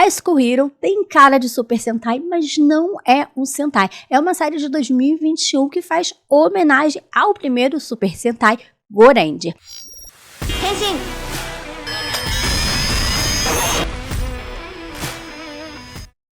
High School Hero tem cara de Super Sentai, mas não é um Sentai. É uma série de 2021 que faz homenagem ao primeiro Super Sentai, Goranger.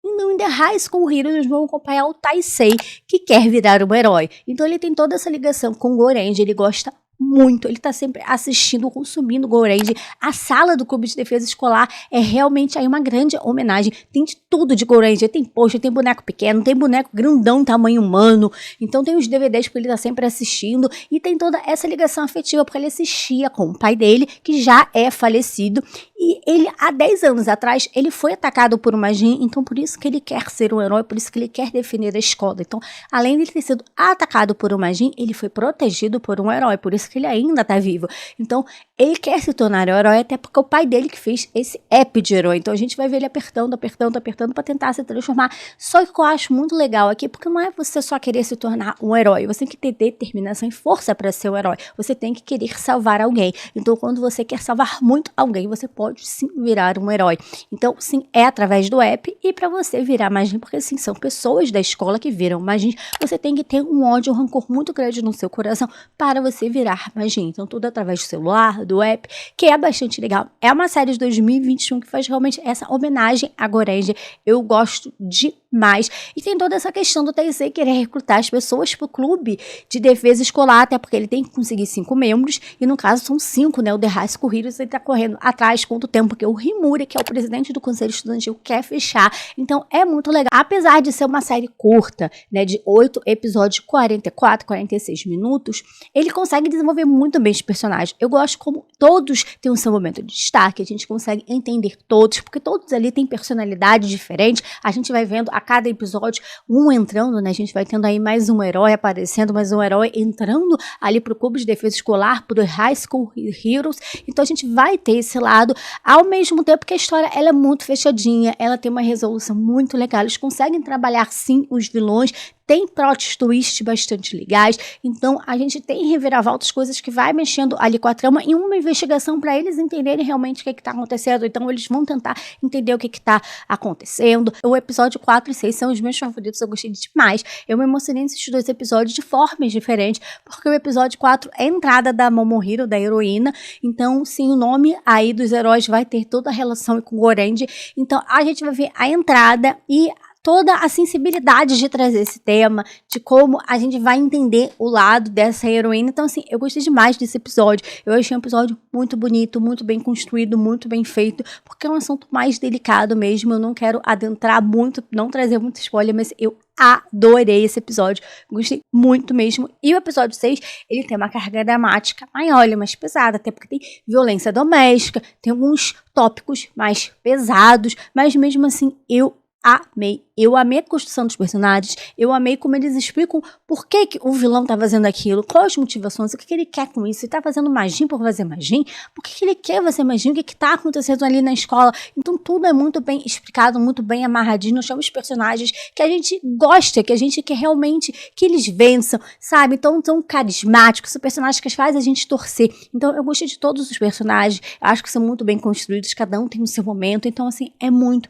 Então, em The High School Hero, nós vamos acompanhar o Taisei, que quer virar um herói. Então, ele tem toda essa ligação com o Goranger, ele gosta muito, ele tá sempre assistindo, consumindo Goranger. A sala do Clube de Defesa Escolar é realmente aí uma grande homenagem. Tem de tudo de Goranger, tem pôster, tem boneco pequeno, tem boneco grandão, tamanho humano. Então tem os DVDs que ele tá sempre assistindo e tem toda essa ligação afetiva, porque ele assistia com o pai dele, que já é falecido. E ele, há 10 anos atrás, ele foi atacado por uma Jin, então por isso que ele quer ser um herói, por isso que ele quer defender a escola. Então, além de ele ter sido atacado por uma Jin, ele foi protegido por um herói, por isso que ele ainda tá vivo. Então, ele quer se tornar um herói, até porque é o pai dele que fez esse app de herói. Então, a gente vai ver ele apertando para tentar se transformar. Só que o que eu acho muito legal aqui, porque não é você só querer se tornar um herói, você tem que ter determinação e força para ser um herói. Você tem que querer salvar alguém. Então, quando você quer salvar muito alguém, você pode sim virar um herói. Então, sim, é através do app, e para você virar Majin, porque sim, são pessoas da escola que viram Majin, você tem que ter um ódio, um rancor muito grande no seu coração para você virar Majin. Então, tudo através do celular, do app, que é bastante legal. É uma série de 2021 que faz realmente essa homenagem a Goranger. Eu gosto demais. E tem toda essa questão do Taisei querer recrutar as pessoas pro clube de defesa escolar, até porque ele tem que conseguir 5 membros, e no caso são 5, né? O The High School Heroes, ele tá correndo atrás quanto tempo que o Himura, que é o presidente do conselho estudantil, quer fechar. Então é muito legal. Apesar de ser uma série curta, né, de 8 episódios, 44, 46 minutos, ele consegue desenvolver muito bem os personagens. Eu gosto como todos têm o seu momento de destaque, a gente consegue entender todos, porque todos ali têm personalidades diferentes. A gente vai vendo a cada episódio um entrando, né? A gente vai tendo aí mais um herói aparecendo, mais um herói entrando ali pro clube de defesa escolar, pro High School Heroes. Então a gente vai ter esse lado, ao mesmo tempo que a história ela é muito fechadinha, ela tem uma resolução muito legal, eles conseguem trabalhar sim os vilões, tem plot twists bastante legais, então a gente tem reviravoltas, coisas que vai mexendo ali com a trama, e uma investigação para eles entenderem realmente o que está acontecendo. Então eles vão tentar entender o que está acontecendo. O episódio 4 e 6 são os meus favoritos, eu gostei demais. Eu me emocionei nesses 2 episódios de formas diferentes, porque o episódio 4 é a entrada da Momohiro, da heroína, então sim, o nome aí dos heróis vai ter toda a relação com o Goranger. Então a gente vai ver a entrada e toda a sensibilidade de trazer esse tema, de como a gente vai entender o lado dessa heroína. Então, assim, eu gostei demais desse episódio. Eu achei um episódio muito bonito, muito bem construído, muito bem feito, porque é um assunto mais delicado mesmo. Eu não quero adentrar muito, não trazer muito spoiler, mas eu adorei esse episódio, gostei muito mesmo. E o episódio 6, ele tem uma carga dramática maior, ele é mais pesada, até porque tem violência doméstica, tem alguns tópicos mais pesados, mas mesmo assim, eu amei a construção dos personagens, eu amei como eles explicam por que o vilão tá fazendo aquilo, quais as motivações, o que ele quer com isso, ele tá fazendo Majin por fazer Majin, por que ele quer fazer Majin, o que tá acontecendo ali na escola. Então tudo é muito bem explicado, muito bem amarradinho, nós temos personagens que a gente gosta, que a gente quer realmente que eles vençam, sabe? Então são carismáticos, são personagens que fazem a gente torcer. Então eu gostei de todos os personagens, eu acho que são muito bem construídos, cada um tem o seu momento, então assim, é muito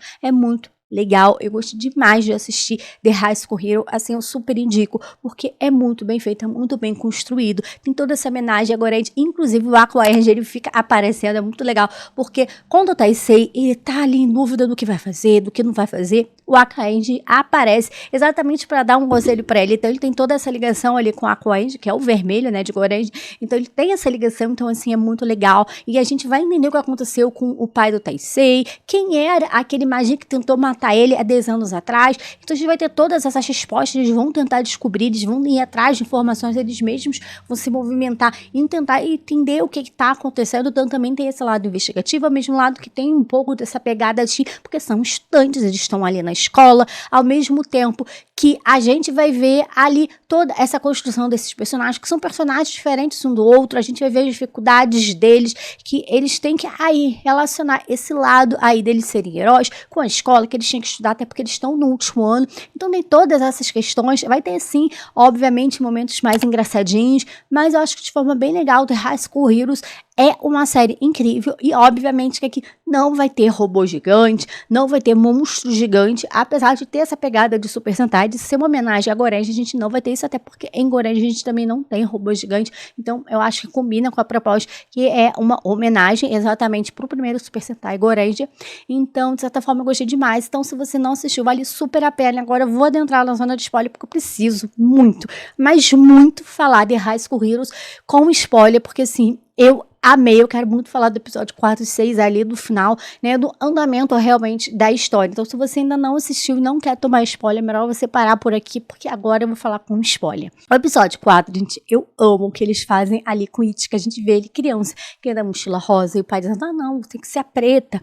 legal, eu gostei demais de assistir The High School Hero, assim, eu super indico, porque é muito bem feito, é muito bem construído, tem toda essa homenagem agora, inclusive o Aquaranger, ele fica aparecendo, é muito legal, porque quando o Taisei, ele tá ali em dúvida do que vai fazer, do que não vai fazer, o Aquaranger aparece exatamente para dar um conselho para ele. Então ele tem toda essa ligação ali com o Aquaranger, que é o vermelho, né, de Goranger, então ele tem essa ligação, então assim, é muito legal, e a gente vai entender o que aconteceu com o pai do Taisei, quem era aquele magia que tentou matar ele há 10 anos atrás. Então a gente vai ter todas essas respostas, eles vão tentar descobrir, eles vão ir atrás de informações, eles mesmos vão se movimentar e tentar entender o que está acontecendo. Então também tem esse lado investigativo, ao mesmo lado que tem um pouco dessa pegada de, porque são estudantes, eles estão ali na escola, ao mesmo tempo que a gente vai ver ali toda essa construção desses personagens, que são personagens diferentes um do outro, a gente vai ver as dificuldades deles, que eles têm que aí relacionar esse lado aí deles serem heróis com a escola, que eles tinham que estudar, até porque eles estão no último ano. Então tem todas essas questões, vai ter sim, obviamente, momentos mais engraçadinhos, mas eu acho que de forma bem legal, The High School Heroes é uma série incrível e obviamente que aqui não vai ter robô gigante, não vai ter monstro gigante, apesar de ter essa pegada de Super Sentai, de ser uma homenagem a Gorenji, a gente não vai ter isso, até porque em Gorenji a gente também não tem robô gigante, então eu acho que combina com a proposta, que é uma homenagem exatamente pro primeiro Super Sentai Gorenji. Então, de certa forma, eu gostei demais. Então, se você não assistiu, vale super a pena. Agora eu vou adentrar na zona de spoiler, porque eu preciso muito, mas muito falar de High School Heroes com spoiler, porque assim, eu amei, eu quero muito falar do episódio 4 e 6 ali do final, né, do andamento realmente da história. Então, se você ainda não assistiu e não quer tomar spoiler, é melhor você parar por aqui, porque agora eu vou falar com spoiler. O episódio 4, gente, eu amo o que eles fazem ali com o Ichi, que a gente vê ele criança, que é da mochila rosa, e o pai dizendo, ah, não, tem que ser a preta.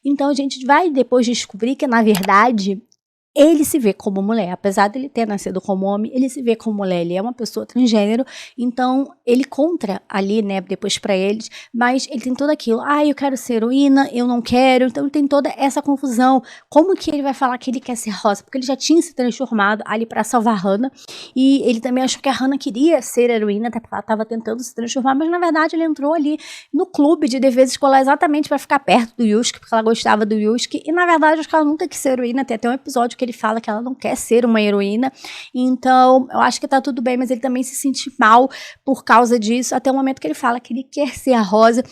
Então, a gente vai depois descobrir que, na verdade, ele se vê como mulher, apesar dele ter nascido como homem, ele se vê como mulher, ele é uma pessoa transgênero, então ele conta ali, né, depois pra eles, mas ele tem tudo aquilo, eu quero ser heroína, eu não quero, então ele tem toda essa confusão, como que ele vai falar que ele quer ser rosa, porque ele já tinha se transformado ali pra salvar a Hana, e ele também achou que a Hana queria ser heroína, até porque ela tava tentando se transformar, mas na verdade ele entrou ali no clube de defesa escolar exatamente pra ficar perto do Yusuke, porque ela gostava do Yusuke, e na verdade acho que ela nunca quis ser heroína, tem até um episódio que ele fala que ela não quer ser uma heroína, então eu acho que tá tudo bem, mas ele também se sente mal por causa disso, até o momento que ele fala que ele quer ser a Rosa,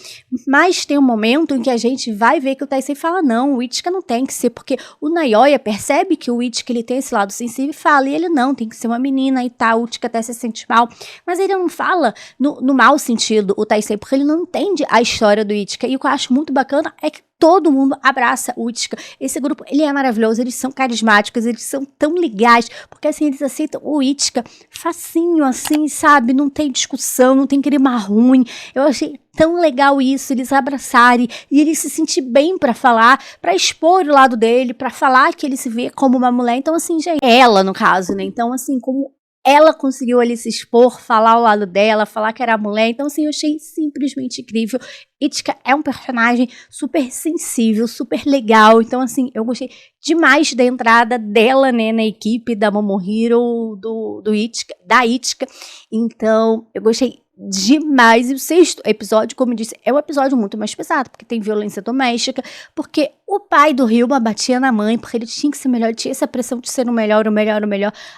mas tem um momento em que a gente vai ver que o Taisei fala, não, o Ichika não tem que ser, porque o Naoya percebe que o Ichika ele tem esse lado sensível e fala, e ele não, tem que ser uma menina e tal, o Ichika até se sente mal, mas ele não fala no mau sentido, o Taisei, porque ele não entende a história do Ichika, e o que eu acho muito bacana é que todo mundo abraça o Ichika. Esse grupo, ele é maravilhoso, eles são carismáticos, eles são tão legais, porque assim, eles aceitam o Ichika facinho, assim, sabe? Não tem discussão, não tem clima ruim. Eu achei tão legal isso, eles abraçarem e ele se sentir bem pra falar, pra expor o lado dele, pra falar que ele se vê como uma mulher. Então, assim, gente, ela, no caso, né? Então, assim, como ela conseguiu ali se expor, falar o lado dela, falar que era mulher. Então, assim, eu achei simplesmente incrível. Ichika é um personagem super sensível, super legal. Então, assim, eu gostei demais da entrada dela, né, na equipe da Momohiro, do Ichika, da Ichika. Então, eu gostei demais. E o 6º episódio, como eu disse, é um episódio muito mais pesado, porque tem violência doméstica, porque o pai do Ryuma batia na mãe, porque ele tinha que ser melhor, tinha essa pressão de ser o melhor,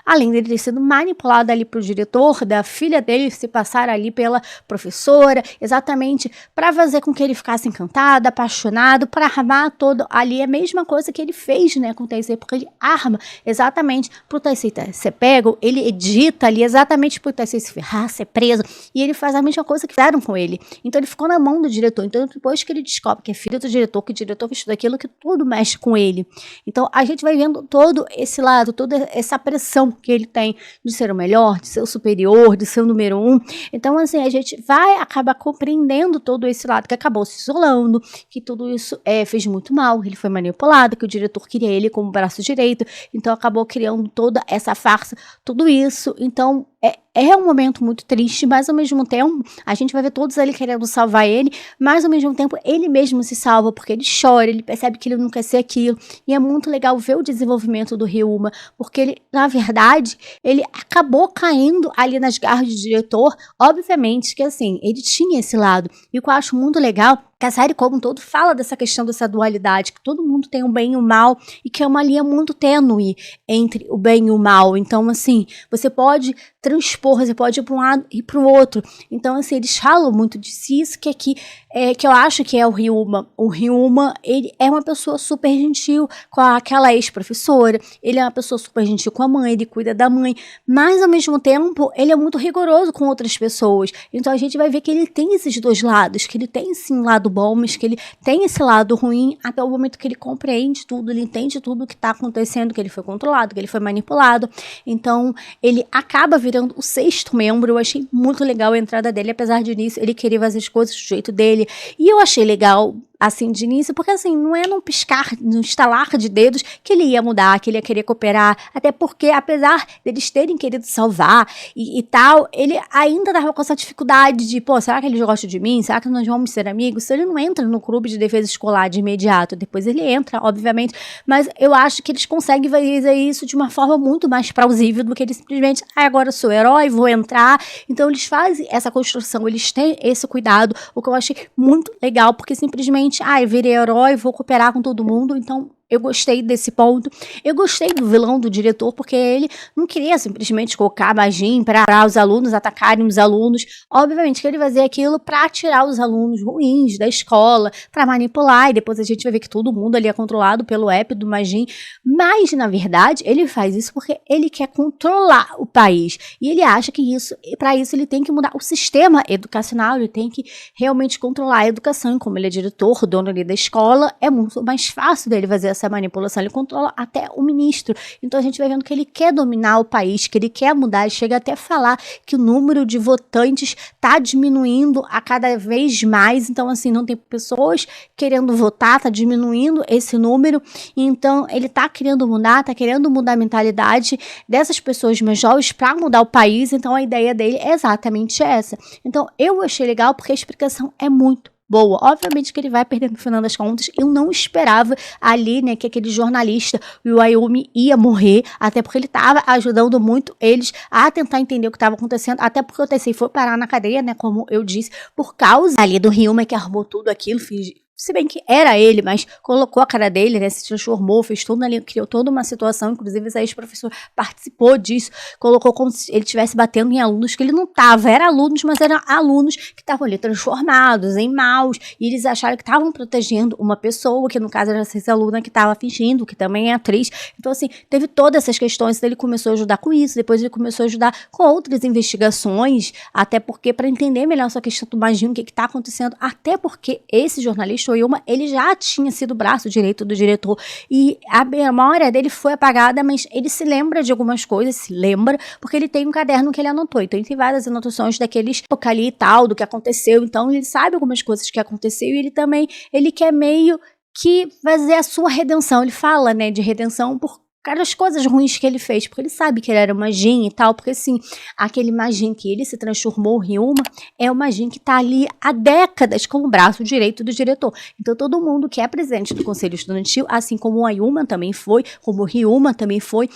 além dele ter sido manipulado ali pro diretor, da filha dele se passar ali pela professora, exatamente para fazer com que ele ficasse encantado, apaixonado, para armar todo ali a mesma coisa que ele fez, né, com o Taisei, porque ele arma exatamente pro Taisei ser pego, ele edita ali exatamente pro Taisei se ferrar, ser preso, e ele faz a mesma coisa que fizeram com ele. Então ele ficou na mão do diretor. Então depois que ele descobre que é filho do diretor, que o diretor fez tudo aquilo, que tudo mexe com ele. Então a gente vai vendo todo esse lado, toda essa pressão que ele tem de ser o melhor, de ser o superior, de ser o número 1. Então assim, a gente vai acabar compreendendo todo esse lado, que acabou se isolando, que tudo isso fez muito mal, ele foi manipulado, que o diretor queria ele como braço direito, então acabou criando toda essa farsa, tudo isso. Então é um momento muito triste, mas ao mesmo tempo a gente vai ver todos ali querendo salvar ele, mas ao mesmo tempo ele mesmo se salva, porque ele chora, ele percebe que ele não quer ser aquilo, e é muito legal ver o desenvolvimento do Ryuma, porque ele, na verdade, ele acabou caindo ali nas garras do diretor. Obviamente que assim, ele tinha esse lado, e o que eu acho muito legal que a série como um todo fala dessa questão dessa dualidade, que todo mundo tem o bem e o mal, e que é uma linha muito tênue entre o bem e o mal. Então, assim, você pode transpor, você pode ir para um lado e para o outro. Então, assim, eles falam muito disso, isso que aqui que eu acho que é o Ryuma. O Ryuma, ele é uma pessoa super gentil com aquela ex-professora, ele é uma pessoa super gentil com a mãe, ele cuida da mãe, mas ao mesmo tempo, ele é muito rigoroso com outras pessoas. Então, a gente vai ver que ele tem esses dois lados, que ele tem sim um lado bom, mas que ele tem esse lado ruim até o momento que ele compreende tudo, ele entende tudo o que está acontecendo, que ele foi controlado, que ele foi manipulado. Então, ele acaba virando o 6º membro. Eu achei muito legal a entrada dele, apesar de início ele querer fazer as coisas do jeito dele, e eu achei legal assim, de início, porque assim, não é num piscar, num estalar de dedos que ele ia mudar, que ele ia querer cooperar, até porque, apesar deles terem querido salvar e tal, ele ainda tava com essa dificuldade de, pô, será que eles gostam de mim? Será que nós vamos ser amigos? Se ele não entra no clube de defesa escolar de imediato, depois ele entra, obviamente, mas eu acho que eles conseguem fazer isso de uma forma muito mais plausível do que ele simplesmente, agora eu sou herói, vou entrar. Então eles fazem essa construção, eles têm esse cuidado, o que eu achei muito legal, porque simplesmente, eu virei herói, vou cooperar com todo mundo, então eu gostei desse ponto. Eu gostei do vilão do diretor, porque ele não queria simplesmente colocar magia para os alunos atacarem os alunos. Obviamente que ele fazia aquilo para tirar os alunos ruins da escola, para manipular, e depois a gente vai ver que todo mundo ali é controlado pelo app do Magin. Mas, na verdade, ele faz isso porque ele quer controlar o país. E ele acha que para isso ele tem que mudar o sistema educacional, ele tem que realmente controlar a educação. E como ele é diretor, dono ali da escola, é muito mais fácil dele fazer essa manipulação, ele controla até o ministro. Então a gente vai vendo que ele quer dominar o país, que ele quer mudar, ele chega até a falar que o número de votantes está diminuindo a cada vez mais, então assim, não tem pessoas querendo votar, está diminuindo esse número, então ele está querendo mudar a mentalidade dessas pessoas mais jovens para mudar o país, então a ideia dele é exatamente essa. Então eu achei legal porque a explicação é muito boa. Obviamente que ele vai perder no final das contas. Eu não esperava ali, né, que aquele jornalista, o Ayumi, ia morrer, até porque ele estava ajudando muito eles a tentar entender o que estava acontecendo, até porque o Tensei foi parar na cadeia, né, como eu disse, por causa ali do Ryuma, que armou tudo aquilo, se bem que era ele, mas colocou a cara dele, né, se transformou, fez tudo ali, criou toda uma situação, inclusive esse ex-professor participou disso, colocou como se ele estivesse batendo em alunos que ele não estava, eram alunos, mas eram alunos que estavam ali transformados em maus, e eles acharam que estavam protegendo uma pessoa, que no caso era essa aluna que estava fingindo, que também é atriz. Então assim, teve todas essas questões, então ele começou a ajudar com isso, depois ele começou a ajudar com outras investigações, até porque para entender melhor essa questão do magia, o que está acontecendo, até porque esse jornalista Oyama, ele já tinha sido o braço direito do diretor e a memória dele foi apagada, mas ele se lembra de algumas coisas, porque ele tem um caderno que ele anotou, então ele tem várias anotações daqueles época ali e tal, do que aconteceu, então ele sabe algumas coisas que aconteceu e ele quer meio que fazer a sua redenção, ele fala, né, de redenção por as coisas ruins que ele fez, porque ele sabe que ele era uma Jin e tal, porque assim, aquele Majin que ele se transformou, o Ryuma, é uma Jin que tá ali há décadas como braço direito do diretor. Então todo mundo que é presidente do Conselho Estudantil, assim como o Ayuma também foi, como o Ryuma também foi,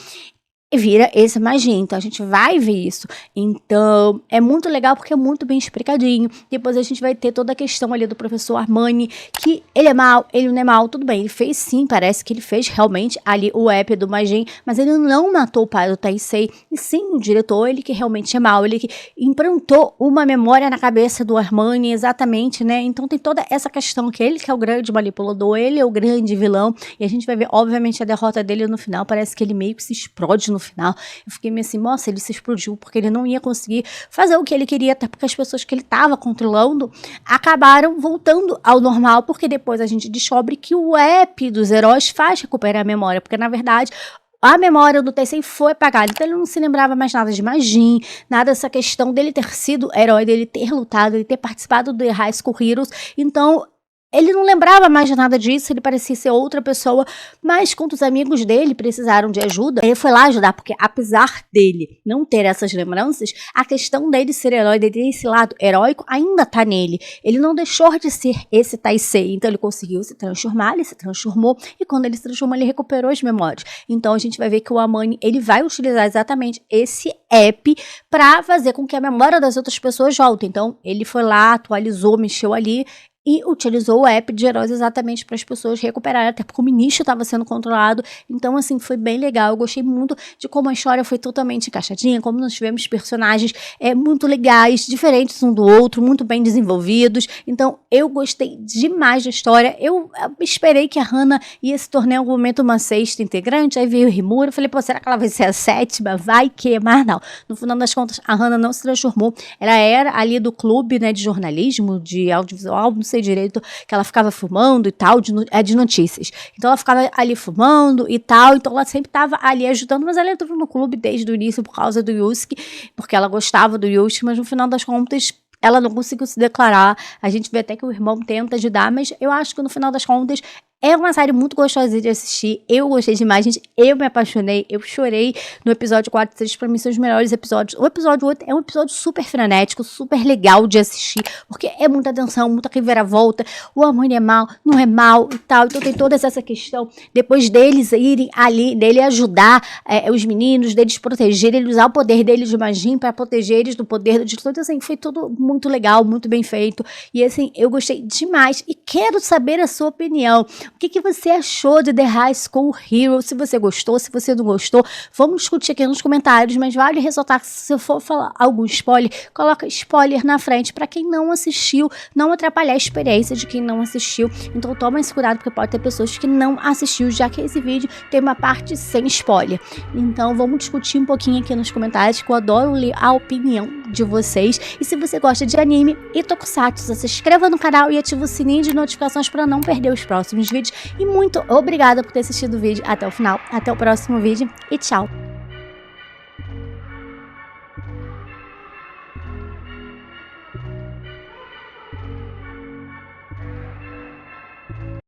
vira esse magia, então a gente vai ver isso. Então é muito legal porque é muito bem explicadinho. Depois a gente vai ter toda a questão ali do professor Armani, que ele é mau, ele não é mau, tudo bem, ele fez sim, parece que ele fez realmente ali o app do Majin, mas ele não matou o pai do Taisei, e sim o diretor, ele que realmente é mau, ele que implantou uma memória na cabeça do Armani, exatamente, né, então tem toda essa questão que ele que é o grande manipulador, ele é o grande vilão, e a gente vai ver obviamente a derrota dele no final, parece que ele meio que se explode no final. Eu fiquei meio assim, nossa, ele se explodiu porque ele não ia conseguir fazer o que ele queria, até porque as pessoas que ele estava controlando acabaram voltando ao normal, porque depois a gente descobre que o app dos heróis faz recuperar a memória, porque na verdade a memória do Tensei foi apagada, então ele não se lembrava mais nada de Majin, nada dessa questão dele ter sido herói, dele ter lutado, ele ter participado do The High School Heroes, então ele não lembrava mais de nada disso, ele parecia ser outra pessoa, mas quando os amigos dele precisaram de ajuda, ele foi lá ajudar, porque apesar dele não ter essas lembranças, a questão dele ser herói, dele ter esse lado heróico, ainda tá nele. Ele não deixou de ser esse Taisei, então ele conseguiu se transformar, ele se transformou, e quando ele se transformou, ele recuperou as memórias. Então a gente vai ver que o Amani, ele vai utilizar exatamente esse app para fazer com que a memória das outras pessoas volte. Então ele foi lá, atualizou, mexeu ali, e utilizou o app de heróis exatamente para as pessoas recuperarem, até porque o ministro estava sendo controlado. Então, assim, foi bem legal. Eu gostei muito de como a história foi totalmente encaixadinha, como nós tivemos personagens muito legais, diferentes um do outro, muito bem desenvolvidos. Então, eu gostei demais da história. Eu esperei que a Hana ia se tornar em algum momento uma sexta integrante, aí veio o Rimura, eu falei, pô, será que ela vai ser a sétima? Vai que, mas não. No final das contas, a Hana não se transformou. Ela era ali do clube, né, de jornalismo, de audiovisual, não sei direito, que ela ficava fumando e tal, de notícias. Então ela ficava ali fumando e tal, então ela sempre estava ali ajudando, mas ela entrou no clube desde o início por causa do Yusuke, porque ela gostava do Yusuke, mas no final das contas ela não conseguiu se declarar. A gente vê até que o irmão tenta ajudar, mas eu acho que no final das contas é uma série muito gostosa de assistir. Eu gostei demais, gente. Eu me apaixonei. Eu chorei no episódio 4 e 6. Pra mim são os melhores episódios. O episódio 8 é um episódio super frenético, super legal de assistir, porque é muita tensão, muita reviravolta. O amor é mal, não é mal e tal. Então tem toda essa questão. Depois deles irem ali, dele ajudar os meninos, deles protegerem, ele usar o poder deles de magia pra proteger eles do poder do destruidor. Então, assim, foi tudo muito legal, muito bem feito. E assim, eu gostei demais. E quero saber a sua opinião. O que você achou de The High School Hero? Se você gostou, se você não gostou, vamos discutir aqui nos comentários, mas vale ressaltar que se eu for falar algum spoiler, coloca spoiler na frente para quem não assistiu, não atrapalhar a experiência de quem não assistiu. Então toma esse cuidado, porque pode ter pessoas que não assistiu, já que esse vídeo tem uma parte sem spoiler. Então vamos discutir um pouquinho aqui nos comentários, que eu adoro ler a opinião de vocês. E se você gosta de anime e tokusatsu, se inscreva no canal e ative o sininho de notificações para não perder os próximos vídeos. E muito obrigada por ter assistido o vídeo até o final. Até o próximo vídeo e tchau!